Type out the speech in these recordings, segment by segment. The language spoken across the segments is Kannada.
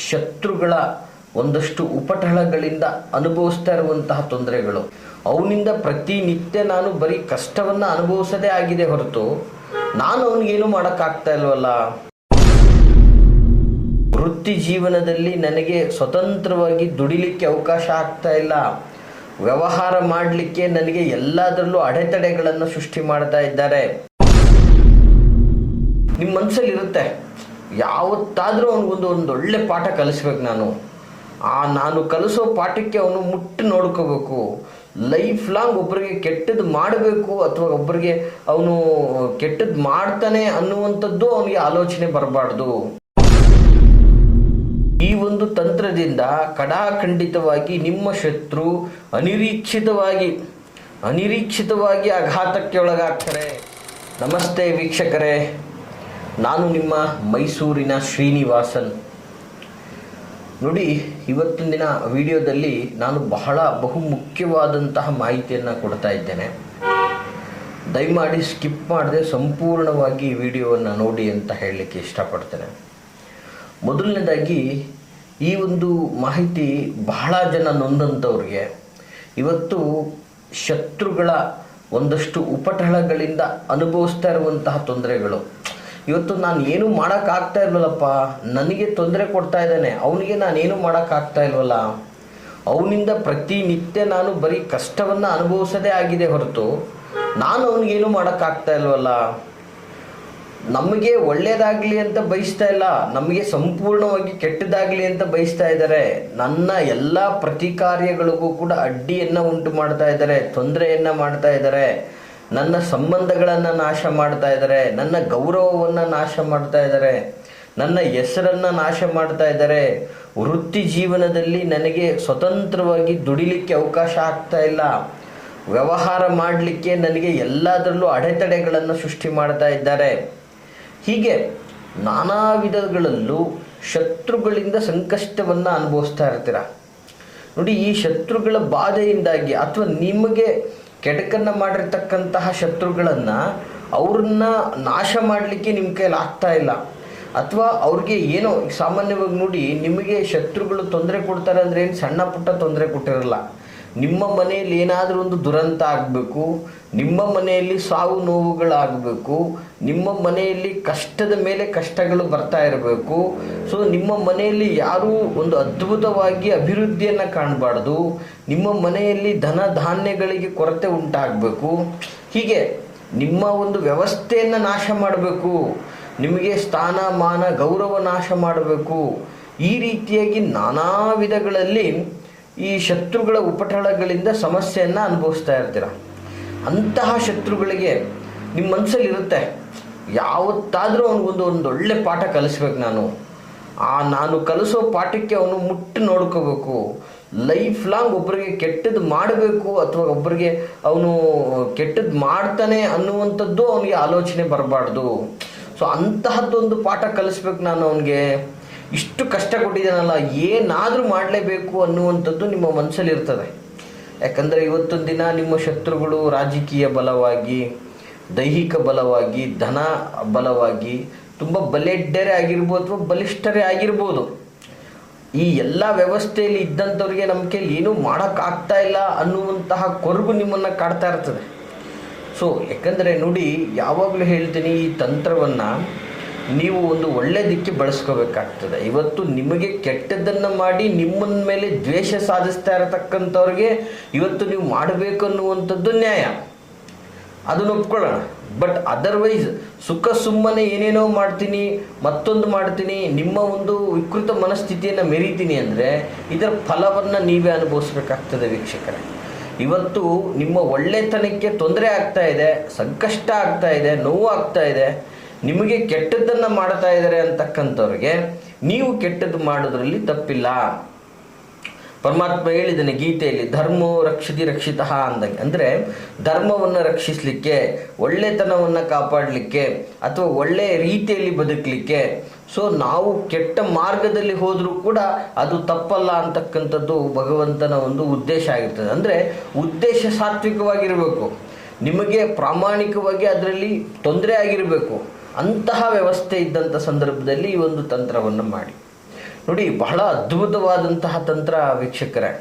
ಶತ್ರುಗಳ ಒಂದಷ್ಟು ಉಪಟಳಗಳಿಂದ ಅನುಭವಿಸ್ತಾ ಇರುವಂತಹ ತೊಂದರೆಗಳು, ಅವನಿಂದ ಪ್ರತಿನಿತ್ಯ ನಾನು ಬರೀ ಕಷ್ಟವನ್ನು ಅನುಭವಿಸೋದೇ ಆಗಿದೆ ಹೊರತು ನಾನು ಅವನಿಗೇನು ಮಾಡೋಕ್ಕಾಗ್ತಾ ಇಲ್ವಲ್ಲ. ವೃತ್ತಿ ಜೀವನದಲ್ಲಿ ನನಗೆ ಸ್ವತಂತ್ರವಾಗಿ ದುಡಿಲಿಕ್ಕೆ ಅವಕಾಶ ಆಗ್ತಾ ಇಲ್ಲ. ವ್ಯವಹಾರ ಮಾಡಲಿಕ್ಕೆ ನನಗೆ ಎಲ್ಲದರಲ್ಲೂ ಅಡೆತಡೆಗಳನ್ನು ಸೃಷ್ಟಿ ಮಾಡ್ತಾ ಇದ್ದಾರೆ. ನಿಮ್ಮ ಮನಸ್ಸಲ್ಲಿ ಇರುತ್ತೆ, ಯಾವತ್ತಾದರೂ ಅವನಿಗೊಂದು ಒಳ್ಳೆ ಪಾಠ ಕಲಿಸ್ಬೇಕು. ನಾನು ಕಲಿಸೋ ಪಾಠಕ್ಕೆ ಅವನು ಮುಟ್ಟು ನೋಡ್ಕೋಬೇಕು. ಲೈಫ್ ಲಾಂಗ್ ಒಬ್ಬರಿಗೆ ಕೆಟ್ಟದ್ದು ಮಾಡಬೇಕು ಅಥವಾ ಒಬ್ಬರಿಗೆ ಅವನು ಕೆಟ್ಟದ್ದು ಮಾಡ್ತಾನೆ ಅನ್ನುವಂಥದ್ದು ಅವನಿಗೆ ಆಲೋಚನೆ ಬರಬಾರ್ದು. ಈ ಒಂದು ತಂತ್ರದಿಂದ ಕಡಾಖಂಡಿತವಾಗಿ ನಿಮ್ಮ ಶತ್ರು ಅನಿರೀಕ್ಷಿತವಾಗಿ ಆಘಾತಕ್ಕೆ ಒಳಗಾಗ್ತಾರೆ. ನಮಸ್ತೆ ವೀಕ್ಷಕರೇ, ನಾನು ನಿಮ್ಮ ಮೈಸೂರಿನ ಶ್ರೀನಿವಾಸನ್. ನೋಡಿ, ಇವತ್ತಿನ ದಿನ ವಿಡಿಯೋದಲ್ಲಿ ನಾನು ಬಹು ಮುಖ್ಯವಾದಂತಹ ಮಾಹಿತಿಯನ್ನು ಕೊಡ್ತಾ ಇದ್ದೇನೆ. ದಯಮಾಡಿ ಸ್ಕಿಪ್ ಮಾಡದೆ ಸಂಪೂರ್ಣವಾಗಿ ವಿಡಿಯೋವನ್ನು ನೋಡಿ ಅಂತ ಹೇಳಲಿಕ್ಕೆ ಇಷ್ಟಪಡ್ತೇನೆ. ಮೊದಲನೇದಾಗಿ, ಈ ಒಂದು ಮಾಹಿತಿ ಬಹಳ ಜನ ನೊಂದಂಥವ್ರಿಗೆ, ಇವತ್ತು ಶತ್ರುಗಳ ಒಂದಷ್ಟು ಉಪಟಳಗಳಿಂದ ಅನುಭವಿಸ್ತಾ ಇರುವಂತಹ ತೊಂದರೆಗಳು, ಇವತ್ತು ನಾನು ಏನೂ ಮಾಡೋಕ್ಕಾಗ್ತಾ ಇಲ್ವಲ್ಲಪ್ಪ, ನನಗೆ ತೊಂದರೆ ಕೊಡ್ತಾ ಇದ್ದಾನೆ, ಅವನಿಗೆ ನಾನೇನು ಮಾಡೋಕ್ಕಾಗ್ತಾ ಇಲ್ವಲ್ಲ, ಅವನಿಂದ ಪ್ರತಿನಿತ್ಯ ನಾನು ಬರೀ ಕಷ್ಟವನ್ನು ಅನುಭವಿಸೋದೇ ಆಗಿದೆ ಹೊರತು ನಾನು ಅವನಿಗೇನು ಮಾಡೋಕ್ಕಾಗ್ತಾ ಇಲ್ವಲ್ಲ. ನಮಗೆ ಒಳ್ಳೆಯದಾಗಲಿ ಅಂತ ಬಯಸ್ತಾ ಇಲ್ಲ, ನಮಗೆ ಸಂಪೂರ್ಣವಾಗಿ ಕೆಟ್ಟದಾಗಲಿ ಅಂತ ಬಯಸ್ತಾ ಇದ್ದಾರೆ. ನನ್ನ ಎಲ್ಲ ಪ್ರತಿಕಾರ್ಯಗಳಿಗೂ ಕೂಡ ಅಡ್ಡಿಯನ್ನು ಉಂಟು ಮಾಡ್ತಾ ಇದ್ದಾರೆ, ತೊಂದರೆಯನ್ನು ಮಾಡ್ತಾ ಇದ್ದಾರೆ. ನನ್ನ ಸಂಬಂಧಗಳನ್ನು ನಾಶ ಮಾಡ್ತಾ ಇದ್ದಾರೆ, ನನ್ನ ಗೌರವವನ್ನು ನಾಶ ಮಾಡ್ತಾ ಇದ್ದಾರೆ, ನನ್ನ ಹೆಸರನ್ನು ನಾಶ ಮಾಡ್ತಾ ಇದ್ದಾರೆ. ವೃತ್ತಿ ಜೀವನದಲ್ಲಿ ನನಗೆ ಸ್ವತಂತ್ರವಾಗಿ ದುಡಿಲಿಕ್ಕೆ ಅವಕಾಶ ಆಗ್ತಾ ಇಲ್ಲ. ವ್ಯವಹಾರ ಮಾಡಲಿಕ್ಕೆ ನನಗೆ ಎಲ್ಲದರಲ್ಲೂ ಅಡೆತಡೆಗಳನ್ನು ಸೃಷ್ಟಿ ಮಾಡ್ತಾ ಇದ್ದಾರೆ. ಹೀಗೆ ನಾನಾ ವಿಧಗಳಲ್ಲೂ ಶತ್ರುಗಳಿಂದ ಸಂಕಷ್ಟವನ್ನು ಅನುಭವಿಸ್ತಾ ಇರ್ತೀರ. ನೋಡಿ, ಈ ಶತ್ರುಗಳ ಬಾಧೆಯಿಂದಾಗಿ ಅಥವಾ ನಿಮಗೆ ಕೆಡಕನ್ನು ಮಾಡಿರ್ತಕ್ಕಂತಹ ಶತ್ರುಗಳನ್ನು ಅವ್ರನ್ನ ನಾಶ ಮಾಡಲಿಕ್ಕೆ ನಿಮ್ಮ ಕೈಯಲ್ಲಿ ಆಗ್ತಾ ಇಲ್ಲ, ಅಥವಾ ಅವ್ರಿಗೆ ಏನೋ ಸಾಮಾನ್ಯವಾಗಿ ನೋಡಿ, ನಿಮಗೆ ಶತ್ರುಗಳು ತೊಂದರೆ ಕೊಡ್ತಾರೆ ಅಂದರೆ ಏನು ಸಣ್ಣ ಪುಟ್ಟ ತೊಂದರೆ ಕೊಟ್ಟಿರಲ್ಲ. ನಿಮ್ಮ ಮನೆಯಲ್ಲಿ ಏನಾದರೂ ಒಂದು ದುರಂತ ಆಗಬೇಕು, ನಿಮ್ಮ ಮನೆಯಲ್ಲಿ ಸಾವು ನೋವುಗಳಾಗಬೇಕು, ನಿಮ್ಮ ಮನೆಯಲ್ಲಿ ಕಷ್ಟದ ಮೇಲೆ ಕಷ್ಟಗಳು ಬರ್ತಾ ಇರಬೇಕು. ಸೊ ನಿಮ್ಮ ಮನೆಯಲ್ಲಿ ಯಾರೂ ಒಂದು ಅದ್ಭುತವಾಗಿ ಅಭಿವೃದ್ಧಿಯನ್ನು ಕಾಣಬಾರ್ದು, ನಿಮ್ಮ ಮನೆಯಲ್ಲಿ ಧನ ಧಾನ್ಯಗಳಿಗೆ ಕೊರತೆ ಉಂಟಾಗಬೇಕು. ಹೀಗೆ ನಿಮ್ಮ ಒಂದು ವ್ಯವಸ್ಥೆಯನ್ನು ನಾಶ ಮಾಡಬೇಕು, ನಿಮಗೆ ಸ್ಥಾನ ಮಾನ ಗೌರವ ನಾಶ ಮಾಡಬೇಕು. ಈ ರೀತಿಯಾಗಿ ನಾನಾ ವಿಧಗಳಲ್ಲಿ ಈ ಶತ್ರುಗಳ ಉಪಟಳಗಳಿಂದ ಸಮಸ್ಯೆಯನ್ನು ಅನುಭವಿಸ್ತಾ ಇರ್ತೀರ. ಅಂತಹ ಶತ್ರುಗಳಿಗೆ ನಿಮ್ಮ ಮನಸ್ಸಲ್ಲಿ ಇರುತ್ತೆ, ಯಾವತ್ತಾದರೂ ಅವನಿಗೊಂದು ಒಳ್ಳೆ ಪಾಠ ಕಲಿಸ್ಬೇಕು. ನಾನು ಕಲಿಸೋ ಪಾಠಕ್ಕೆ ಅವನು ಮುಟ್ಟು ನೋಡ್ಕೋಬೇಕು. ಲೈಫ್ ಲಾಂಗ್ ಒಬ್ಬರಿಗೆ ಕೆಟ್ಟದ್ದು ಮಾಡಬೇಕು ಅಥವಾ ಒಬ್ಬರಿಗೆ ಅವನು ಕೆಟ್ಟದ್ದು ಮಾಡ್ತಾನೆ ಅನ್ನುವಂಥದ್ದು ಅವನಿಗೆ ಆಲೋಚನೆ ಬರಬಾರ್ದು. ಸೊ ಅಂತಹದ್ದೊಂದು ಪಾಠ ಕಲಿಸ್ಬೇಕು ಅವನಿಗೆ. ಇಷ್ಟು ಕಷ್ಟ ಕೊಟ್ಟಿದ್ದಾನಲ್ಲ, ಏನಾದರೂ ಮಾಡಲೇಬೇಕು ಅನ್ನುವಂಥದ್ದು ನಿಮ್ಮ ಮನಸ್ಸಲ್ಲಿ ಇರ್ತದೆ. ಯಾಕಂದರೆ ಇವತ್ತೊಂದು ದಿನ ನಿಮ್ಮ ಶತ್ರುಗಳು ರಾಜಕೀಯ ಬಲವಾಗಿ, ದೈಹಿಕ ಬಲವಾಗಿ, ಧನ ಬಲವಾಗಿ ತುಂಬ ಬಲಿಷ್ಠರೇ ಆಗಿರ್ಬೋದು ಅಥವಾ ಬಲಿಷ್ಠರೇ ಆಗಿರ್ಬೋದು. ಈ ಎಲ್ಲ ವ್ಯವಸ್ಥೆಯಲ್ಲಿ ಇದ್ದಂಥವ್ರಿಗೆ ನಮ್ಮ ಕೈಲಿ ಏನೂ ಮಾಡೋಕ್ಕಾಗ್ತಾ ಇಲ್ಲ ಅನ್ನುವಂತಹ ಕೊರಗು ನಿಮ್ಮನ್ನು ಕಾಡ್ತಾ ಇರ್ತದೆ. ಸೊ ಯಾಕಂದರೆ ನೋಡಿ, ಯಾವಾಗಲೂ ಹೇಳ್ತೀನಿ, ಈ ತಂತ್ರವನ್ನು ನೀವು ಒಂದು ಒಳ್ಳೆಯದಕ್ಕೆ ಬಳಸ್ಕೋಬೇಕಾಗ್ತದೆ. ಇವತ್ತು ನಿಮಗೆ ಕೆಟ್ಟದ್ದನ್ನು ಮಾಡಿ ನಿಮ್ಮನ ಮೇಲೆ ದ್ವೇಷ ಸಾಧಿಸ್ತಾ ಇರತಕ್ಕಂಥವ್ರಿಗೆ ಇವತ್ತು ನೀವು ಮಾಡಬೇಕು ಅನ್ನುವಂಥದ್ದು ನ್ಯಾಯ, ಅದನ್ನು ಒಪ್ಕೊಳ್ಳೋಣ. ಬಟ್ ಅದರ್ವೈಸ್ ಸುಮ್ಮನೆ ಏನೇನೋ ಮಾಡ್ತೀನಿ, ಮತ್ತೊಂದು ಮಾಡ್ತೀನಿ, ನಿಮ್ಮ ಒಂದು ವಿಕೃತ ಮನಸ್ಥಿತಿಯನ್ನು ಮೆರೀತೀನಿ ಅಂದರೆ ಇದರ ಫಲವನ್ನು ನೀವೇ ಅನುಭವಿಸ್ಬೇಕಾಗ್ತದೆ ವೀಕ್ಷಕರೇ. ಇವತ್ತು ನಿಮ್ಮ ಒಳ್ಳೆತನಕ್ಕೆ ತೊಂದರೆ ಆಗ್ತಾ ಇದೆ, ಸಂಕಷ್ಟ ಆಗ್ತಾ ಇದೆ, ನೋವು ಆಗ್ತಾ ಇದೆ, ನಿಮಗೆ ಕೆಟ್ಟದ್ದನ್ನು ಮಾಡ್ತಾ ಇದ್ದಾರೆ ಅಂತಕ್ಕಂಥವ್ರಿಗೆ ನೀವು ಕೆಟ್ಟದ್ದು ಮಾಡೋದ್ರಲ್ಲಿ ತಪ್ಪಿಲ್ಲ. ಪರಮಾತ್ಮ ಹೇಳಿದ್ದಾನೆ ಗೀತೆಯಲ್ಲಿ, ಧರ್ಮೋ ರಕ್ಷತಿ ರಕ್ಷಿತಃ ಅಂದಂಗೆ. ಅಂದರೆ ಧರ್ಮವನ್ನು ರಕ್ಷಿಸಲಿಕ್ಕೆ, ಒಳ್ಳೆತನವನ್ನು ಕಾಪಾಡಲಿಕ್ಕೆ ಅಥವಾ ಒಳ್ಳೆಯ ರೀತಿಯಲ್ಲಿ ಬದುಕಲಿಕ್ಕೆ, ಸೊ ನಾವು ಕೆಟ್ಟ ಮಾರ್ಗದಲ್ಲಿ ಹೋದರೂ ಕೂಡ ಅದು ತಪ್ಪಲ್ಲ ಅಂತಕ್ಕಂಥದ್ದು ಭಗವಂತನ ಒಂದು ಉದ್ದೇಶ ಆಗಿರ್ತದೆ. ಅಂದರೆ ಉದ್ದೇಶ ಸಾತ್ವಿಕವಾಗಿರಬೇಕು, ನಿಮಗೆ ಪ್ರಾಮಾಣಿಕವಾಗಿ ಅದರಲ್ಲಿ ತೊಂದರೆ ಆಗಿರಬೇಕು. ಅಂತಹ ವ್ಯವಸ್ಥೆ ಇದ್ದಂಥ ಸಂದರ್ಭದಲ್ಲಿ ಈ ಒಂದು ತಂತ್ರವನ್ನು ಮಾಡಿ. ನೋಡಿ, ಬಹಳ ಅದ್ಭುತವಾದಂತಹ ತಂತ್ರ ವೀಕ್ಷಕರೇ.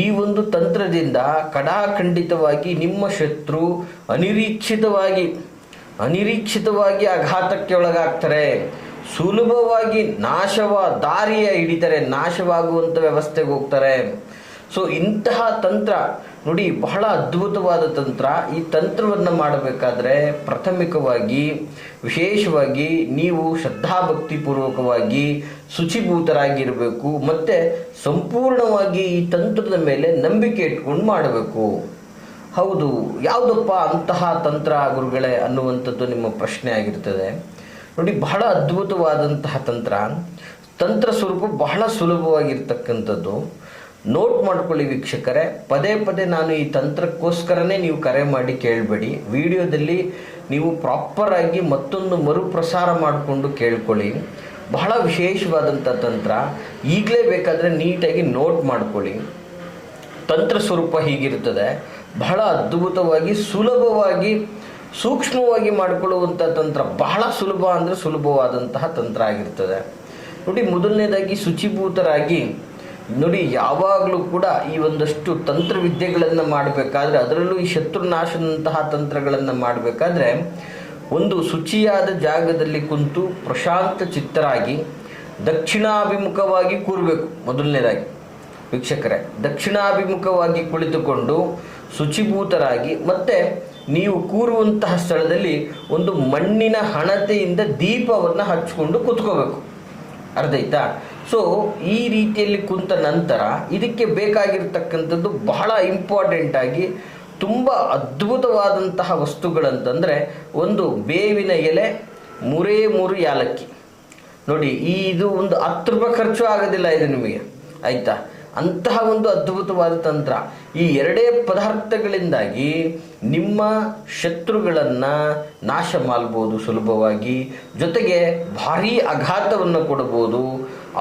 ಈ ಒಂದು ತಂತ್ರದಿಂದ ಕಡಾಖಂಡಿತವಾಗಿ ನಿಮ್ಮ ಶತ್ರು ಅನಿರೀಕ್ಷಿತವಾಗಿ ಆಘಾತಕ್ಕೆ ಒಳಗಾಗ್ತಾರೆ, ಸುಲಭವಾಗಿ ದಾರಿಯ ಹಿಡಿತಾರೆ, ನಾಶವಾಗುವಂಥ ವ್ಯವಸ್ಥೆಗೆ ಹೋಗ್ತಾರೆ. ಸೊ ಇಂತಹ ತಂತ್ರ ನೋಡಿ, ಬಹಳ ಅದ್ಭುತವಾದ ತಂತ್ರ. ಈ ತಂತ್ರವನ್ನು ಮಾಡಬೇಕಾದ್ರೆ ಪ್ರಾಥಮಿಕವಾಗಿ ವಿಶೇಷವಾಗಿ ನೀವು ಶ್ರದ್ಧಾಭಕ್ತಿಪೂರ್ವಕವಾಗಿ ಶುಚಿಭೂತರಾಗಿರಬೇಕು, ಮತ್ತು ಸಂಪೂರ್ಣವಾಗಿ ಈ ತಂತ್ರದ ಮೇಲೆ ನಂಬಿಕೆ ಇಟ್ಕೊಂಡು ಮಾಡಬೇಕು. ಹೌದು, ಯಾವುದಪ್ಪ ಅಂತಹ ತಂತ್ರ ಗುರುಗಳೇ ಅನ್ನುವಂಥದ್ದು ನಿಮ್ಮ ಪ್ರಶ್ನೆ ಆಗಿರ್ತದೆ. ನೋಡಿ, ಬಹಳ ಅದ್ಭುತವಾದಂತಹ ತಂತ್ರ ಸ್ವರೂಪ ಬಹಳ ಸುಲಭವಾಗಿರ್ತಕ್ಕಂಥದ್ದು. ನೋಟ್ ಮಾಡ್ಕೊಳ್ಳಿ ವೀಕ್ಷಕರೇ. ಪದೇ ಪದೇ ನಾನು ಈ ತಂತ್ರಕ್ಕೋಸ್ಕರನೇ ನೀವು ಕರೆ ಮಾಡಿ ಕೇಳಬೇಡಿ. ವಿಡಿಯೋದಲ್ಲಿ ನೀವು ಪ್ರಾಪರ್ ಆಗಿ ಮತ್ತೊಂದು ಮರುಪ್ರಸಾರ ಮಾಡಿಕೊಂಡು ಕೇಳ್ಕೊಳ್ಳಿ. ಬಹಳ ವಿಶೇಷವಾದಂಥ ತಂತ್ರ. ಈಗಲೇ ಬೇಕಾದರೆ ನೀಟಾಗಿ ನೋಟ್ ಮಾಡ್ಕೊಳ್ಳಿ. ತಂತ್ರ ಸ್ವರೂಪ ಹೀಗಿರ್ತದೆ. ಬಹಳ ಅದ್ಭುತವಾಗಿ ಸುಲಭವಾಗಿ ಸೂಕ್ಷ್ಮವಾಗಿ ಮಾಡಿಕೊಳ್ಳುವಂಥ ತಂತ್ರ. ಬಹಳ ಸುಲಭ ಅಂದರೆ ಸುಲಭವಾದಂತಹ ತಂತ್ರ ಆಗಿರ್ತದೆ. ನೋಡಿ, ಮೊದಲನೇದಾಗಿ ಶುಚಿಭೂತರಾಗಿ ನೋಡಿ, ಯಾವಾಗಲೂ ಕೂಡ ಈ ಒಂದಷ್ಟು ತಂತ್ರವಿದ್ಯೆಗಳನ್ನು ಮಾಡಬೇಕಾದ್ರೆ, ಅದರಲ್ಲೂ ಈ ಶತ್ರುನಾಶನಂತಹ ತಂತ್ರಗಳನ್ನು ಮಾಡಬೇಕಾದ್ರೆ ಒಂದು ಶುಚಿಯಾದ ಜಾಗದಲ್ಲಿ ಕುಂತು ಪ್ರಶಾಂತ ಚಿತ್ತರಾಗಿ ದಕ್ಷಿಣಾಭಿಮುಖವಾಗಿ ಕೂರಬೇಕು. ಮೊದಲನೇದಾಗಿ ವೀಕ್ಷಕರೇ, ದಕ್ಷಿಣಾಭಿಮುಖವಾಗಿ ಕುಳಿತುಕೊಂಡು ಶುಚಿಭೂತರಾಗಿ, ಮತ್ತು ನೀವು ಕೂರುವಂತಹ ಸ್ಥಳದಲ್ಲಿ ಒಂದು ಮಣ್ಣಿನ ಹಣತೆಯಿಂದ ದೀಪವನ್ನು ಹಚ್ಕೊಂಡು ಕೂತ್ಕೋಬೇಕು. ಅರ್ಥ ಆಯ್ತಾ? ಸೊ ಈ ರೀತಿಯಲ್ಲಿ ಕುಂತ ನಂತರ ಇದಕ್ಕೆ ಬೇಕಾಗಿರ್ತಕ್ಕಂಥದ್ದು ಬಹಳ ಇಂಪಾರ್ಟೆಂಟ್ ಆಗಿ ತುಂಬ ಅದ್ಭುತವಾದಂತಹ ವಸ್ತುಗಳಂತಂದರೆ, ಒಂದು ಬೇವಿನ ಎಲೆ, 3 ಯಾಲಕ್ಕಿ. ನೋಡಿ, ಇದು ಒಂದು 10 ರೂಪಾಯಿ ಖರ್ಚು ಆಗೋದಿಲ್ಲ ಇದು ನಿಮಗೆ, ಆಯಿತಾ? ಅಂತಹ ಒಂದು ಅದ್ಭುತವಾದ ತಂತ್ರ. ಈ 2 ಪದಾರ್ಥಗಳಿಂದಾಗಿ ನಿಮ್ಮ ಶತ್ರುಗಳನ್ನು ನಾಶ ಮಾಡಬಹುದು ಸುಲಭವಾಗಿ, ಜೊತೆಗೆ ಭಾರೀ ಆಘಾತವನ್ನು ಕೊಡಬಹುದು.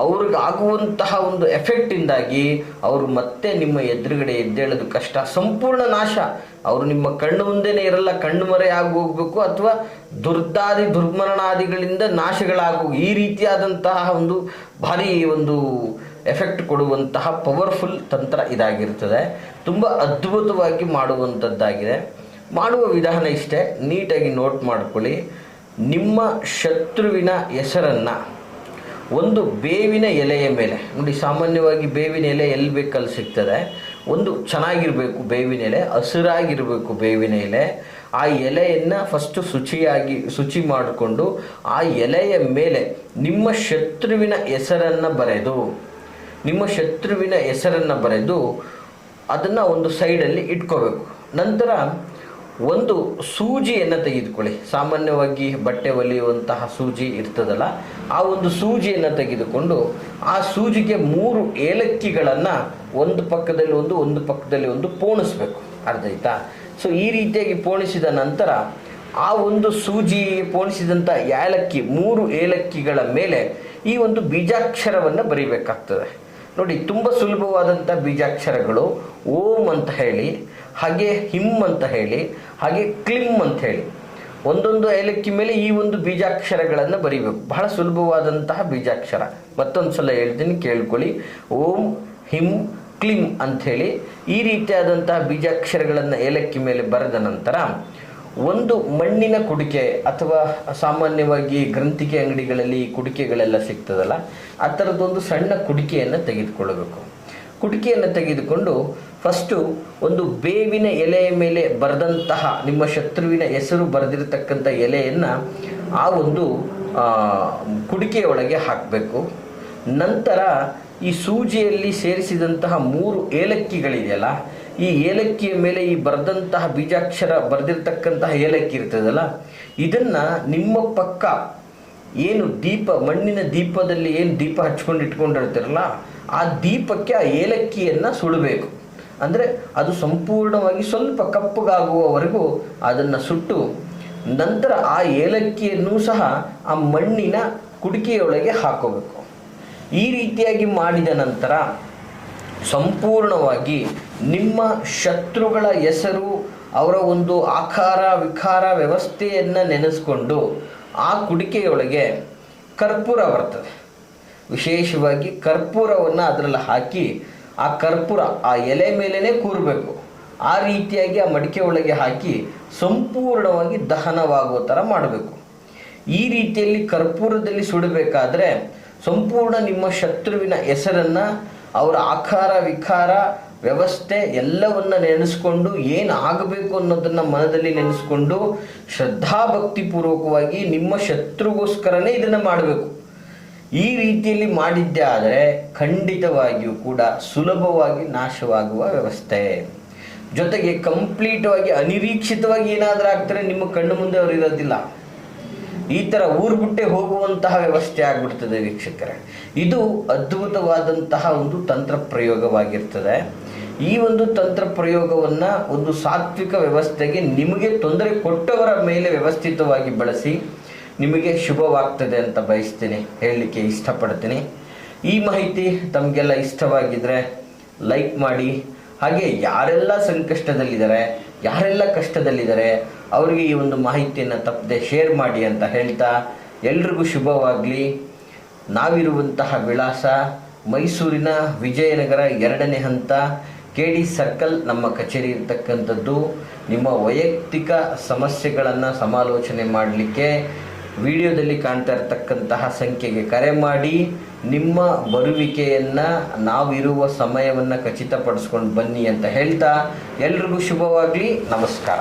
ಅವ್ರಿಗಾಗುವಂತಹ ಒಂದು ಎಫೆಕ್ಟಿಂದಾಗಿ ಅವರು ಮತ್ತೆ ನಿಮ್ಮ ಎದುರುಗಡೆ ಎದ್ದೇಳೋದು ಕಷ್ಟ, ಸಂಪೂರ್ಣ ನಾಶ. ಅವರು ನಿಮ್ಮ ಕಣ್ಣು ಮುಂದೆನೇ ಇರಲ್ಲ, ಕಣ್ಣು ಮರೆ ಆಗಿ ಹೋಗ್ಬೇಕು, ಅಥವಾ ದುರ್ಮರಣಾದಿಗಳಿಂದ ನಾಶಗಳಾಗು, ಈ ರೀತಿಯಾದಂತಹ ಒಂದು ಭಾರಿ ಒಂದು ಎಫೆಕ್ಟ್ ಕೊಡುವಂತಹ ಪವರ್ಫುಲ್ ತಂತ್ರ ಇದಾಗಿರ್ತದೆ. ತುಂಬ ಅದ್ಭುತವಾಗಿ ಮಾಡುವಂಥದ್ದಾಗಿದೆ. ಮಾಡುವ ವಿಧಾನ ಇಷ್ಟೇ, ನೀಟಾಗಿ ನೋಟ್ ಮಾಡ್ಕೊಳ್ಳಿ. ನಿಮ್ಮ ಶತ್ರುವಿನ ಹೆಸರನ್ನು ಒಂದು ಬೇವಿನ ಎಲೆಯ ಮೇಲೆ, ನೋಡಿ ಸಾಮಾನ್ಯವಾಗಿ ಬೇವಿನ ಎಲೆ ಎಲ್ಲಿ ಬೇಕಲ್ಲಿ ಸಿಗ್ತದೆ, ಒಂದು ಚೆನ್ನಾಗಿರಬೇಕು ಬೇವಿನ ಎಲೆ, ಹಸಿರಾಗಿರಬೇಕು ಬೇವಿನ ಎಲೆ. ಆ ಎಲೆಯನ್ನು ಫಸ್ಟು ಶುಚಿ ಮಾಡಿಕೊಂಡು ಆ ಎಲೆಯ ಮೇಲೆ ನಿಮ್ಮ ಶತ್ರುವಿನ ಹೆಸರನ್ನು ಬರೆದು ಅದನ್ನು ಒಂದು ಸೈಡಲ್ಲಿ ಇಟ್ಕೋಬೇಕು. ನಂತರ ಒಂದು ಸೂಜಿಯನ್ನು ತೆಗೆದುಕೊಳ್ಳಿ. ಸಾಮಾನ್ಯವಾಗಿ ಬಟ್ಟೆ ಹೊಲಿಯುವಂತಹ ಸೂಜಿ ಇರ್ತದಲ್ಲ, ಆ ಒಂದು ಸೂಜಿಯನ್ನು ತೆಗೆದುಕೊಂಡು ಆ ಸೂಜಿಗೆ 3 ಏಲಕ್ಕಿಗಳನ್ನು ಒಂದು ಪಕ್ಕದಲ್ಲಿ ಒಂದು ಪೋಣಿಸ್ಬೇಕು. ಅರ್ಥ ಆಯ್ತಾ? ಸೊ ಈ ರೀತಿಯಾಗಿ ಪೋಣಿಸಿದ ನಂತರ ಆ ಒಂದು ಸೂಜಿ ಪೋಣಿಸಿದಂಥ 3 ಏಲಕ್ಕಿಗಳ ಮೇಲೆ ಈ ಒಂದು ಬೀಜಾಕ್ಷರವನ್ನು ಬರೀಬೇಕಾಗ್ತದೆ. ನೋಡಿ, ತುಂಬ ಸುಲಭವಾದಂಥ ಬೀಜಾಕ್ಷರಗಳು. ಓಂ ಅಂತ ಹೇಳಿ, ಹಾಗೆ ಹಿಮ್ ಅಂತ ಹೇಳಿ, ಹಾಗೆ ಕ್ಲಿಮ್ ಅಂತ ಹೇಳಿ, ಒಂದೊಂದು ಏಲಕ್ಕಿ ಮೇಲೆ ಈ ಒಂದು ಬೀಜಾಕ್ಷರಗಳನ್ನು ಬರೀಬೇಕು. ಬಹಳ ಸುಲಭವಾದಂತಹ ಬೀಜಾಕ್ಷರ. ಮತ್ತೊಂದು ಸಲ ಹೇಳ್ತೀನಿ, ಕೇಳ್ಕೊಳ್ಳಿ. ಓಂ ಹಿಮ್ ಕ್ಲಿಮ್ ಅಂಥೇಳಿ ಈ ರೀತಿಯಾದಂತಹ ಬೀಜಾಕ್ಷರಗಳನ್ನು ಏಲಕ್ಕಿ ಮೇಲೆ ಬರೆದ ನಂತರ ಒಂದು ಮಣ್ಣಿನ ಕುಡಿಕೆ, ಅಥವಾ ಸಾಮಾನ್ಯವಾಗಿ ಗ್ರಂಥಿಗೆ ಅಂಗಡಿಗಳಲ್ಲಿ ಕುಡಿಕೆಗಳೆಲ್ಲ ಸಿಗ್ತದಲ್ಲ, ಆ ಥರದ್ದೊಂದು ಸಣ್ಣ ಕುಡಿಕೆಯನ್ನು ತೆಗೆದುಕೊಳ್ಳಬೇಕು. ಕುಡಿಕೆಯನ್ನು ತೆಗೆದುಕೊಂಡು ಫಸ್ಟು ಒಂದು ಬೇವಿನ ಎಲೆಯ ಮೇಲೆ ಬರೆದಂತಹ ನಿಮ್ಮ ಶತ್ರುವಿನ ಹೆಸರು ಬರೆದಿರತಕ್ಕಂಥ ಎಲೆಯನ್ನು ಆ ಒಂದು ಕುಡಿಕೆಯೊಳಗೆ ಹಾಕಬೇಕು. ನಂತರ ಈ ಸೂಜಿಯಲ್ಲಿ ಸೇರಿಸಿದಂತಹ 3 ಏಲಕ್ಕಿಗಳಿದೆಯಲ್ಲ, ಈ ಏಲಕ್ಕಿಯ ಮೇಲೆ ಈ ಬರೆದಂತಹ ಬೀಜಾಕ್ಷರ ಬರೆದಿರ್ತಕ್ಕಂತಹ ಏಲಕ್ಕಿ ಇರ್ತದಲ್ಲ, ಇದನ್ನು ನಿಮ್ಮ ಪಕ್ಕ ಏನು ಮಣ್ಣಿನ ದೀಪದಲ್ಲಿ ಏನು ದೀಪ ಹಚ್ಕೊಂಡು ಇಟ್ಕೊಂಡಿರ್ತೀರಲ್ಲ, ಆ ದೀಪಕ್ಕೆ ಆ ಏಲಕ್ಕಿಯನ್ನು ಸುಡಬೇಕು. ಅಂದರೆ ಅದು ಸಂಪೂರ್ಣವಾಗಿ ಸ್ವಲ್ಪ ಕಪ್ಪಗಾಗುವವರೆಗೂ ಅದನ್ನು ಸುಟ್ಟು, ನಂತರ ಆ ಏಲಕ್ಕಿಯನ್ನು ಸಹ ಆ ಮಣ್ಣಿನ ಕುಡಿಕೆಯೊಳಗೆ ಹಾಕೋಬೇಕು. ಈ ರೀತಿಯಾಗಿ ಮಾಡಿದ ನಂತರ ಸಂಪೂರ್ಣವಾಗಿ ನಿಮ್ಮ ಶತ್ರುಗಳ ಹೆಸರು, ಅವರ ಒಂದು ಆಕಾರ ವಿಕಾರ ವ್ಯವಸ್ಥೆಯನ್ನು ನೆನೆಸ್ಕೊಂಡು ಆ ಕುಡಿಕೆಯೊಳಗೆ ಕರ್ಪೂರ ಬರ್ತದೆ. ವಿಶೇಷವಾಗಿ ಕರ್ಪೂರವನ್ನು ಅದರಲ್ಲಿ ಹಾಕಿ ಆ ಕರ್ಪೂರ ಆ ಎಲೆ ಮೇಲೇ ಕೂರಬೇಕು. ಆ ರೀತಿಯಾಗಿ ಆ ಮಡಿಕೆ ಒಳಗೆ ಹಾಕಿ ಸಂಪೂರ್ಣವಾಗಿ ದಹನವಾಗುವ ಥರ ಮಾಡಬೇಕು. ಈ ರೀತಿಯಲ್ಲಿ ಕರ್ಪೂರದಲ್ಲಿ ಸುಡಬೇಕಾದ್ರೆ ಸಂಪೂರ್ಣ ನಿಮ್ಮ ಶತ್ರುವಿನ ಹೆಸರನ್ನು, ಅವರ ಆಕಾರ ವಿಕಾರ ವ್ಯವಸ್ಥೆ ಎಲ್ಲವನ್ನ ನೆನೆಸ್ಕೊಂಡು ಏನು ಆಗಬೇಕು ಅನ್ನೋದನ್ನು ಮನದಲ್ಲಿ ನೆನೆಸ್ಕೊಂಡು ಶ್ರದ್ಧಾಭಕ್ತಿಪೂರ್ವಕವಾಗಿ ನಿಮ್ಮ ಶತ್ರುಗೋಸ್ಕರನೇ ಇದನ್ನು ಮಾಡಬೇಕು. ಈ ರೀತಿಯಲ್ಲಿ ಮಾಡಿದ್ದೇ ಆದರೆ ಖಂಡಿತವಾಗಿಯೂ ಕೂಡ ಸುಲಭವಾಗಿ ನಾಶವಾಗುವ ವ್ಯವಸ್ಥೆ. ಜೊತೆಗೆ ಕಂಪ್ಲೀಟವಾಗಿ ಅನಿರೀಕ್ಷಿತವಾಗಿ ಏನಾದರೂ ಆಗ್ತಾರೆ, ನಿಮ್ಮ ಕಣ್ಣು ಮುಂದೆ ಅವರು ಇರೋದಿಲ್ಲ. ಈ ಥರ ಊರು ಬಿಟ್ಟೆ ಹೋಗುವಂತಹ ವ್ಯವಸ್ಥೆ ಆಗಿಬಿಡ್ತದೆ ವೀಕ್ಷಕರೇ. ಇದು ಅದ್ಭುತವಾದಂತಹ ಒಂದು ತಂತ್ರ ಪ್ರಯೋಗವಾಗಿರ್ತದೆ. ಈ ಒಂದು ತಂತ್ರ ಪ್ರಯೋಗವನ್ನು ಒಂದು ಸಾತ್ವಿಕ ವ್ಯವಸ್ಥೆಗೆ ನಿಮಗೆ ತೊಂದರೆ ಕೊಟ್ಟವರ ಮೇಲೆ ವ್ಯವಸ್ಥಿತವಾಗಿ ಬಳಸಿ ನಿಮಗೆ ಶುಭವಾಗ್ತದೆ ಅಂತ ಬಯಸ್ತೀನಿ, ಹೇಳಲಿಕ್ಕೆ ಇಷ್ಟಪಡ್ತೀನಿ. ಈ ಮಾಹಿತಿ ತಮಗೆಲ್ಲ ಇಷ್ಟವಾಗಿದ್ದರೆ ಲೈಕ್ ಮಾಡಿ. ಹಾಗೆ ಯಾರೆಲ್ಲ ಸಂಕಷ್ಟದಲ್ಲಿದ್ದಾರೆ, ಯಾರೆಲ್ಲ ಕಷ್ಟದಲ್ಲಿದ್ದಾರೆ ಅವರಿಗೆ ಈ ಒಂದು ಮಾಹಿತಿಯನ್ನು ತಪ್ಪದೆ ಶೇರ್ ಮಾಡಿ ಅಂತ ಹೇಳ್ತಾ ಎಲ್ರಿಗೂ ಶುಭವಾಗಲಿ. ನಾವಿರುವಂತಹ ವಿಳಾಸ ಮೈಸೂರಿನ ವಿಜಯನಗರ 2ನೇ ಹಂತ KD ಸರ್ಕಲ್ ನಮ್ಮ ಕಚೇರಿ ಇರ್ತಕ್ಕಂಥದ್ದು. ನಿಮ್ಮ ವೈಯಕ್ತಿಕ ಸಮಸ್ಯೆಗಳನ್ನು ಸಮಾಲೋಚನೆ ಮಾಡಲಿಕ್ಕೆ ವಿಡಿಯೋದಲ್ಲಿ ಕಾಣ್ತಾ ಇರತಕ್ಕಂತಹ ಸಂಖ್ಯೆಗೆ ಕರೆ ಮಾಡಿ ನಿಮ್ಮ ಬರುವಿಕೆಯನ್ನು, ನಾವಿರುವ ಸಮಯವನ್ನು ಖಚಿತಪಡಿಸ್ಕೊಂಡು ಬನ್ನಿ ಅಂತ ಹೇಳ್ತಾ ಎಲ್ರಿಗೂ ಶುಭವಾಗಲಿ. ನಮಸ್ಕಾರ.